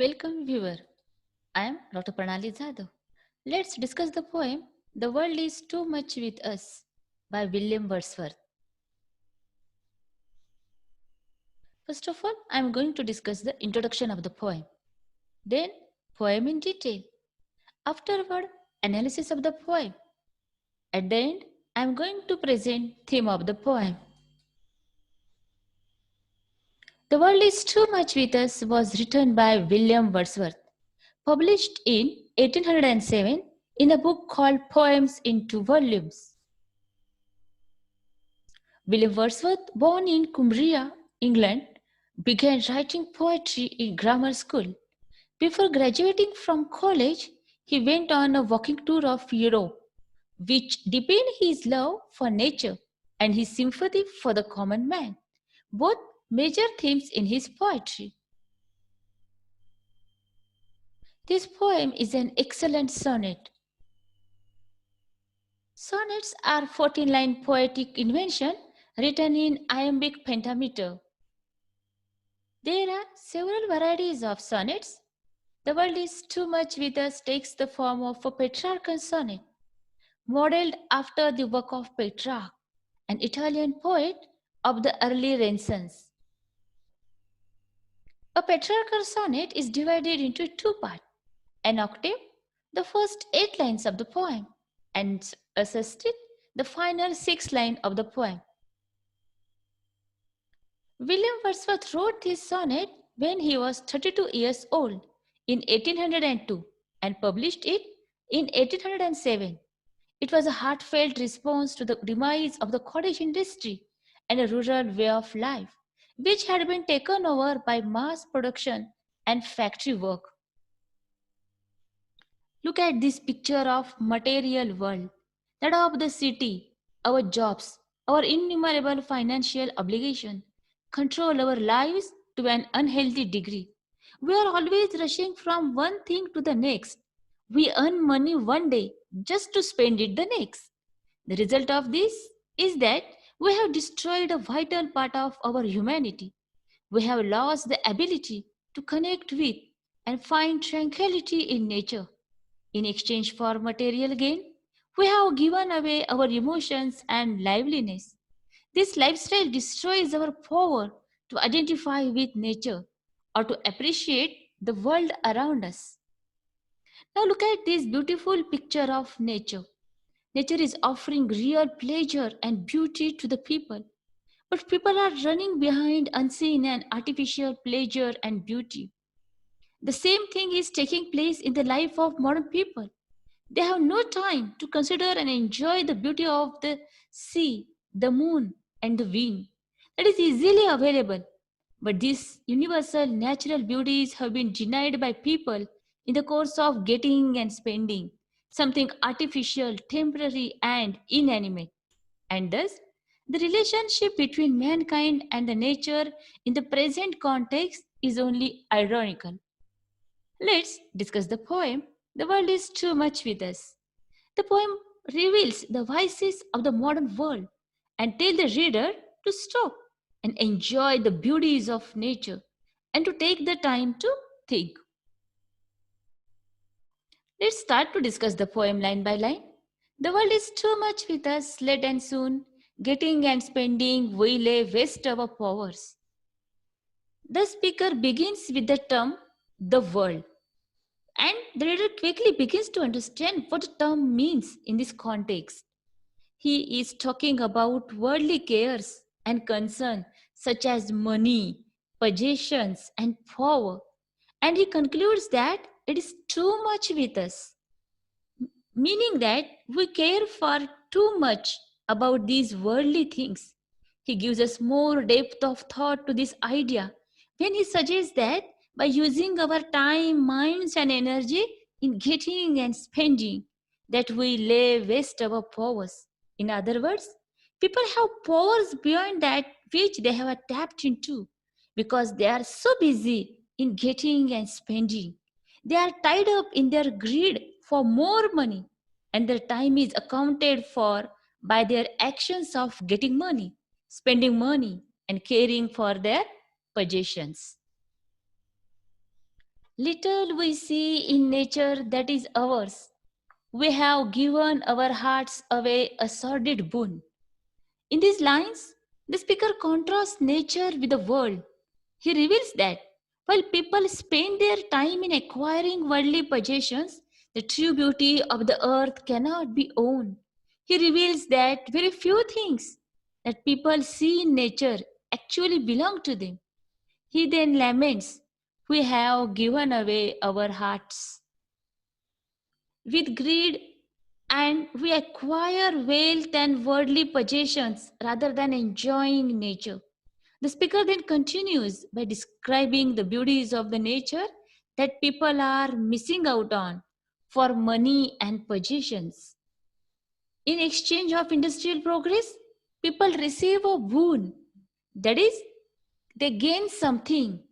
Welcome viewer. I am Dr. Pranali Jadhav. Let's discuss the poem The World is Too Much with Us by William Wordsworth. First of all, I am going to discuss the introduction of the poem. Then poem in detail. Afterward, analysis of the poem. At the end, I am going to present theme of the poem. The World is Too Much with Us was written by William Wordsworth, published in 1807 in a book called Poems in Two Volumes. William Wordsworth, born in Cumbria, England, began writing poetry in grammar school. Before graduating from college, he went on a walking tour of Europe, which deepened his love for nature and his sympathy for the common man, both major themes in his poetry. This poem is an excellent sonnet. Sonnets are 14-line poetic invention written in iambic pentameter. There are several varieties of sonnets. The World is Too Much with Us takes the form of a Petrarchan sonnet, modeled after the work of Petrarch, an Italian poet of the early Renaissance. A Petrarchan sonnet is divided into two parts: an octave, the first 8 lines of the poem, and a sestet, the final 6 lines of the poem. William Wordsworth wrote this sonnet when he was 32 years old in 1802 and published it in 1807. It was a heartfelt response to the demise of the cottage industry and a rural way of life, which had been taken over by mass production and factory work. Look at this picture of material world, that of the city, our jobs, our innumerable financial obligation, control our lives to an unhealthy degree. We are always rushing from one thing to the next. We earn money one day just to spend it the next. The result of this is that we have destroyed a vital part of our humanity. We have lost the ability to connect with and find tranquility in nature. In exchange for material gain, we have given away our emotions and liveliness. This lifestyle destroys our power to identify with nature or to appreciate the world around us. Now look at this beautiful picture of nature. Nature is offering real pleasure and beauty to the people, but people are running behind unseen and artificial pleasure and beauty. The same thing is taking place in the life of modern people. They have no time to consider and enjoy the beauty of the sea, the moon, and the wind that is easily available. But these universal natural beauties have been denied by people in the course of getting and spending something artificial, temporary, and inanimate. And thus, the relationship between mankind and the nature in the present context is only ironical. Let's discuss the poem The World is Too Much with Us. The poem reveals the vices of the modern world and tell the reader to stop and enjoy the beauties of nature and to take the time to think. Let's start to discuss the poem line by line. The world is too much with us, late and soon, getting and spending, we lay waste our powers. The speaker begins with the term the world, and the reader quickly begins to understand what the term means in this context. He is talking about worldly cares and concern such as money, possessions, and power. And he concludes that it is too much with us, meaning that we care for too much about these worldly things. He gives us more depth of thought to this idea when he suggests that by using our time, minds, and energy in getting and spending, that we lay waste our powers. In other words, people have powers beyond that which they have tapped into because they are so busy in getting and spending. They are tied up in their greed for more money, and their time is accounted for by their actions of getting money, spending money, and caring for their possessions. Little we see in nature that is ours. We have given our hearts away a sordid boon. In these lines, the speaker contrasts nature with the world. He reveals that while people spend their time in acquiring worldly possessions, the true beauty of the earth cannot be owned. He reveals that very few things that people see in nature actually belong to them. He then laments, "We have given away our hearts with greed, and we acquire wealth and worldly possessions rather than enjoying nature." The speaker then continues by describing the beauties of the nature that people are missing out on for money and possessions. In exchange of industrial progress, people receive a boon. That is, they gain something.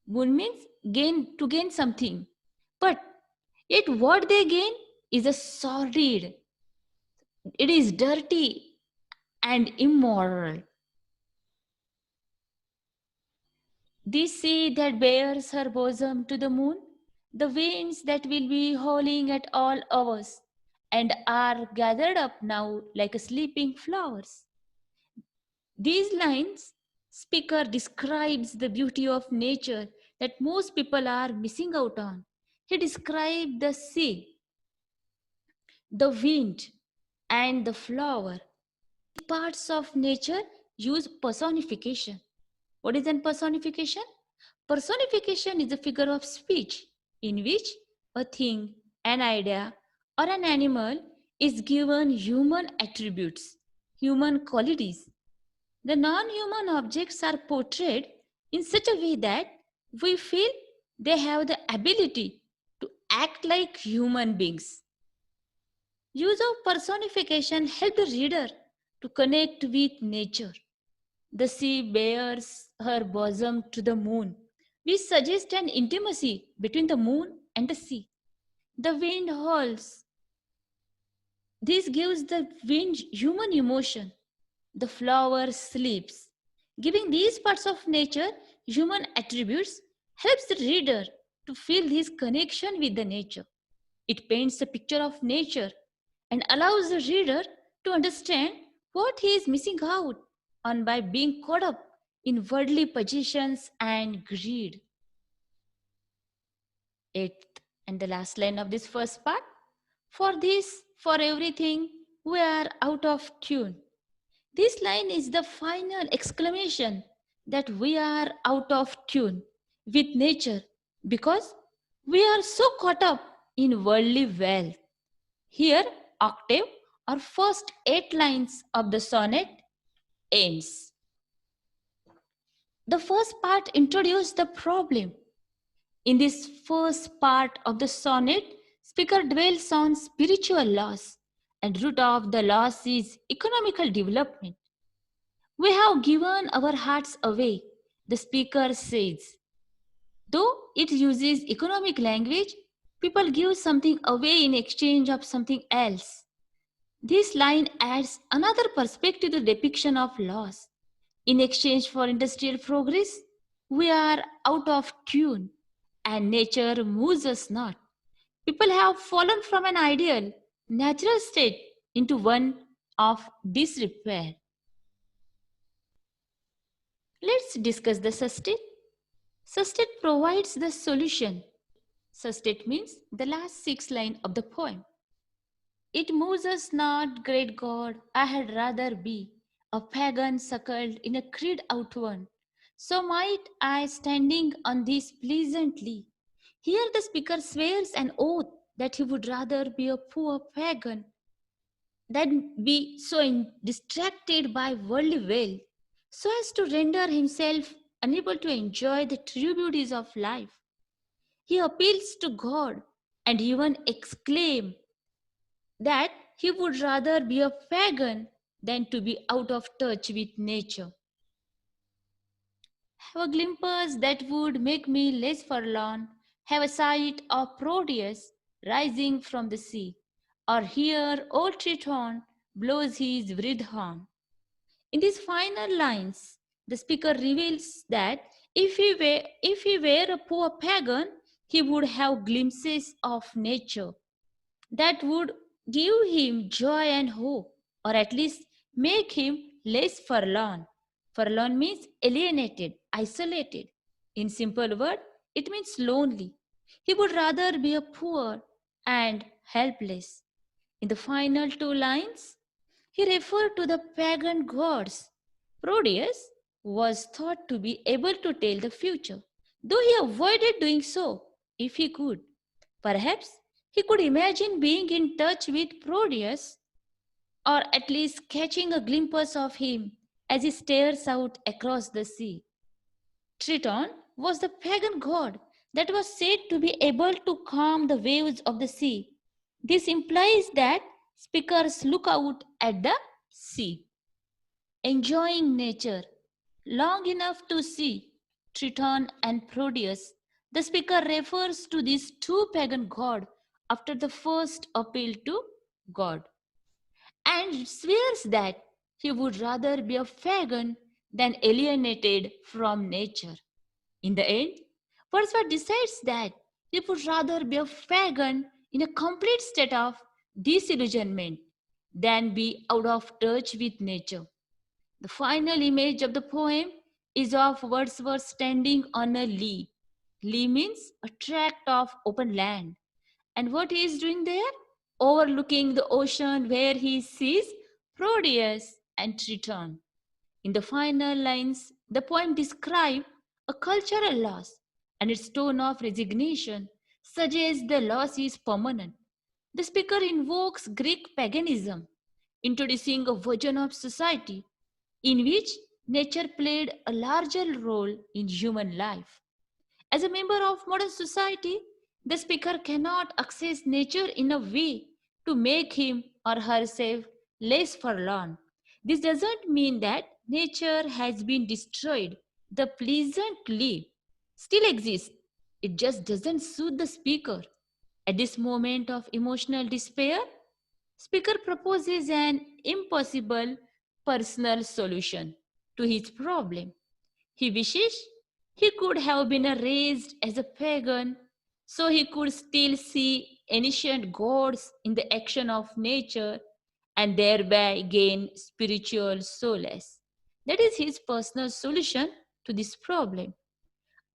Boon means gain something. But yet what they gain is a sordid, it is dirty and immoral. This sea that bears her bosom to the moon, the winds that will be howling at all hours, and are gathered up now like sleeping flowers. These lines, speaker describes the beauty of nature that most people are missing out on. He described the sea, the wind, and the flower. Parts of nature use personification. What is an personification? Personification is a figure of speech in which a thing, an idea, or an animal is given human attributes, human qualities. The non human objects are portrayed in such a way that we feel they have the ability to act like human beings. Use of personification helps the reader to connect with nature. The sea bears her bosom to the moon. We suggest an intimacy between the moon and the sea. The wind howls. This gives the wind human emotion. The flower sleeps. Giving these parts of nature human attributes helps the reader to feel his connection with the nature. It paints a picture of nature and allows the reader to understand what he is missing out on by being caught up in worldly possessions and greed. Eighth and the last line of this first part: "For this, for everything, we are out of tune." This line is the final exclamation that we are out of tune with nature because we are so caught up in worldly wealth. Here, octave or first 8 lines of the sonnet ends. The first part introduces the problem. In this first part of the sonnet, speaker dwells on spiritual loss, and root of the loss is economical development. We have given our hearts away, the speaker says. Though it uses economic language, people give something away in exchange of something else. This line adds another perspective to the depiction of loss. In exchange for industrial progress, we are out of tune and nature moves us not. People have fallen from an ideal, natural state into one of disrepair. Let's discuss the sustain. Sustain provides the solution. Sustain means the last 6 lines of the poem. "It moves us not, great God, I had rather be a pagan suckled in a creed outworn. So might I, standing on this pleasantly." Here the speaker swears an oath that he would rather be a poor pagan than be so distracted by worldly wealth, so as to render himself unable to enjoy the true beauties of life. He appeals to God and even exclaims that he would rather be a pagan than to be out of touch with nature. Have a glimpse that would make me less forlorn, have a sight of Proteus rising from the sea, or hear old Triton blows his wreath horn. In these final lines, the speaker reveals that if he were a poor pagan, he would have glimpses of nature that would give him joy and hope, or at least make him less forlorn. Forlorn means alienated, isolated. In simple word, it means lonely. He would rather be a poor and helpless. In the final two lines, he referred to the pagan gods. Proteus was thought to be able to tell the future, though he avoided doing so if he could. Perhaps he could imagine being in touch with Proteus, or at least catching a glimpse of him as he stares out across the sea. Triton was the pagan god that was said to be able to calm the waves of the sea. This implies that speakers look out at the sea, enjoying nature long enough to see Triton and Proteus. The speaker refers to these two pagan gods after the first appeal to God and swears that he would rather be a pagan than alienated from nature. In the end, Wordsworth decides that he would rather be a pagan in a complete state of disillusionment than be out of touch with nature. The final image of the poem is of Wordsworth standing on a lea. Lea means a tract of open land. And what he is doing there? Overlooking the ocean where he sees Proteus and Triton. In the final lines, the poem describes a cultural loss, and its tone of resignation suggests the loss is permanent. The speaker invokes Greek paganism, introducing a version of society in which nature played a larger role in human life. As a member of modern society, the speaker cannot access nature in a way to make him or herself less forlorn. This doesn't mean that nature has been destroyed. The pleasant leaf still exists. It just doesn't suit the speaker. At this moment of emotional despair, speaker proposes an impossible personal solution to his problem. He wishes he could have been raised as a pagan so he could still see ancient gods in the action of nature and thereby gain spiritual solace. That is his personal solution to this problem.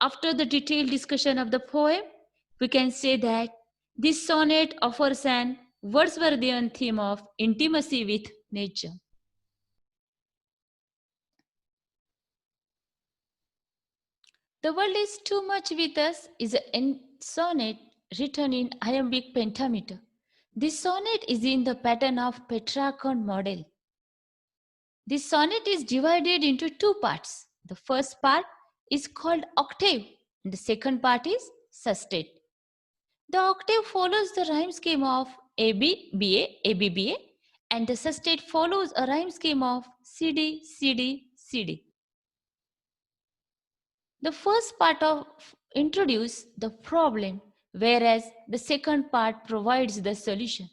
After the detailed discussion of the poem, we can say that this sonnet offers an Wordsworthian theme of intimacy with nature. The world is too much with us is a sonnet written in iambic pentameter. This sonnet is in the pattern of Petrarchan model. This sonnet is divided into two parts. The first part is called octave and the second part is sestet. The octave follows the rhyme scheme of AB, BA, AB, BA, and the sestet follows a rhyme scheme of CD, CD, CD. The first part of introduce the problem, whereas the second part provides the solution.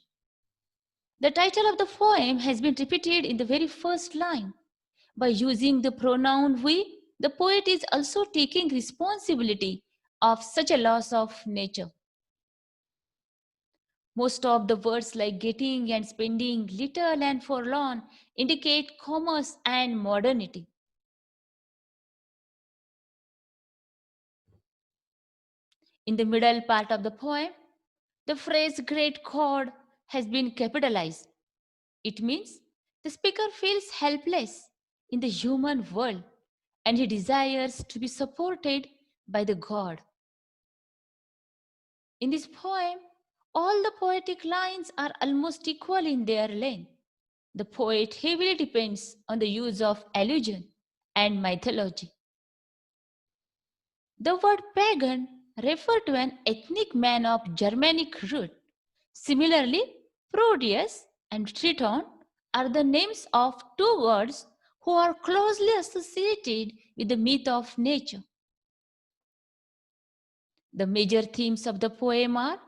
The title of the poem has been repeated in the very first line. By using the pronoun we, the poet is also taking responsibility of such a loss of nature. Most of the words like getting and spending, little and forlorn indicate commerce and modernity. In the middle part of the poem, the phrase great God has been capitalized. It means the speaker feels helpless in the human world and he desires to be supported by the God. In this poem, all the poetic lines are almost equal in their length. The poet heavily depends on the use of allusion and mythology. The word pagan refers to an ethnic man of Germanic root. Similarly, Proteus and Triton are the names of two gods who are closely associated with the myth of nature. The major themes of the poem are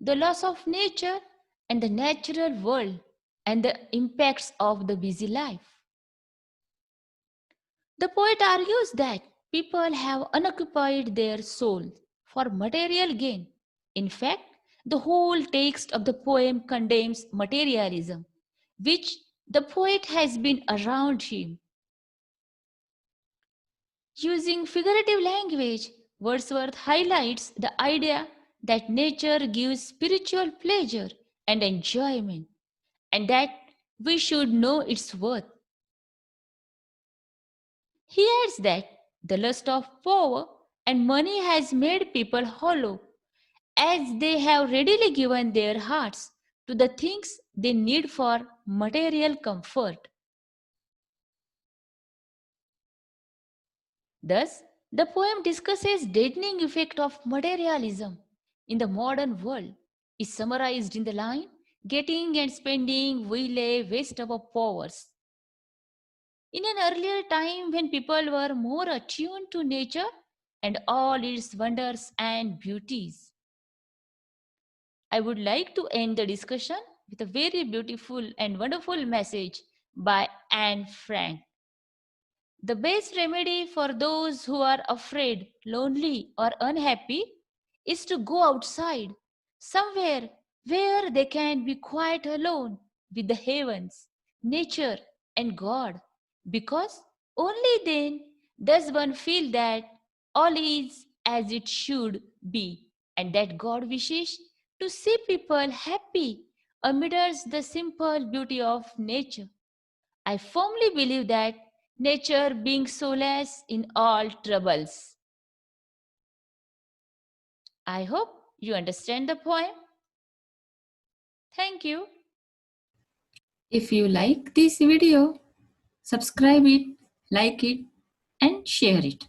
the loss of nature and the natural world and the impacts of the busy life. The poet argues that people have unoccupied their souls for material gain. In fact, the whole text of the poem condemns materialism, which the poet has been around him. Using figurative language, Wordsworth highlights the idea that nature gives spiritual pleasure and enjoyment, and that we should know its worth. He adds that the lust of power and money has made people hollow, as they have readily given their hearts to the things they need for material comfort. Thus, the poem discusses deadening effect of materialism in the modern world is summarized in the line, getting and spending we lay waste our powers. In an earlier time when people were more attuned to nature and all its wonders and beauties. I would like to end the discussion with a very beautiful and wonderful message by Anne Frank. The best remedy for those who are afraid, lonely, or unhappy is to go outside, somewhere where they can be quite alone with the heavens, nature, and God, because only then does one feel that all is as it should be, and that God wishes to see people happy amidst the simple beauty of nature. I firmly believe that nature being solace in all troubles. I hope you understand the poem. Thank you. If you like this video, subscribe it, like it, and share it.